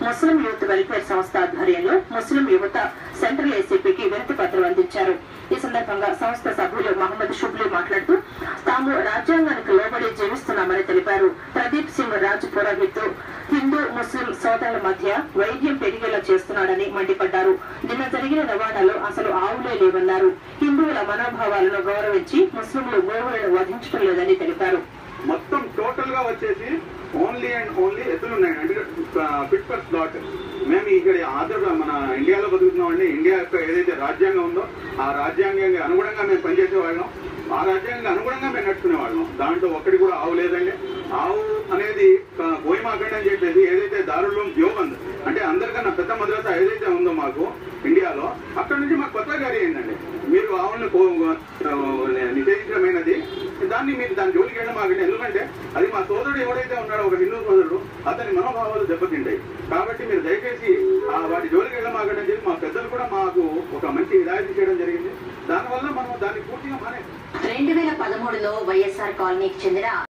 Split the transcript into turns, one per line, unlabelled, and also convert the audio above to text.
ముస్లిం youth welfare సంస్థ ఆధ్వర్యంలో ముస్లిం యువత సెంట్రల్ ఏసీపీకి వినతి పత్రం అందించారు. ఈ సందర్భంగా సంస్థ సభ్యులు మహమ్మద్ షుబ్లీ మాట్లాడుతూ తాము రాజ్యాంగానికి లోబడి జీవిస్తున్నామని తెలిపారు. ప్రదీప్ సింగ్ రాజ్ పురోహిత్ హిందూ ముస్లిం సోదరుల మధ్య వైద్యం పెరిగేలా చేస్తున్నాడని మండిపడ్డారు. నిన్న జరిగిన రవాణాలో అసలు ఆవులే లేవన్నారు. హిందువుల మనోభావాలను గౌరవించి ముస్లింలు గోవులను వధించడం లేదని తెలిపారు.
మొత్తం టోటల్ గా వచ్చేసి ఓన్లీ అండ్ ఓన్లీ ఎద్దులు ఉన్నాయి. అంటే ఫిట్ ఫర్ స్లాట్. మేము ఇక్కడ మన ఇండియాలో బతుకుతున్నామండి. ఇండియా యొక్క ఏదైతే రాజ్యాంగం ఉందో ఆ రాజ్యాంగానికి అనుగుణంగా మేము పనిచేసే వాళ్ళం. ఆ రాజ్యాంగానికి అనుగుణంగా మేము నడుచుకునే వాళ్ళం. దాంట్లో ఒక్కటి కూడా ఆవు లేదండి. ఆవు అనేది గోయిమాకండి అని చెప్పేసి ఏదైతే దారుల్లో దేవబంద్ అంటే అందరికన్నా పెద్ద మద్రసా ఏదైతే ఉందో మాకు ఇండియాలో, అక్కడ నుంచి మాకు కొత్త గారి అయిందండి. మీరు ఆవులను నిషేధించడమైనది. దాన్ని మీరు దాని జోలికి వెళ్ళడం మాకండి. ఎందుకంటే అది మా సోదరుడు ఎవరైతే ఉన్నాడో ఒక హిందూ సోదరుడు, అతని మనోభావాలు దెబ్బతింటాయి. కాబట్టి మీరు దయచేసి వాటి జోలికి వెళ్ళడం మాకండి అని చెప్పి మా పెద్దలు కూడా మాకు ఒక మంచి హిదాయతీ చేయడం జరిగింది. దానివల్ల మనం దాన్ని పూర్తిగా
2013లో వైఎస్ఆర్ కాలనీకి చెందిన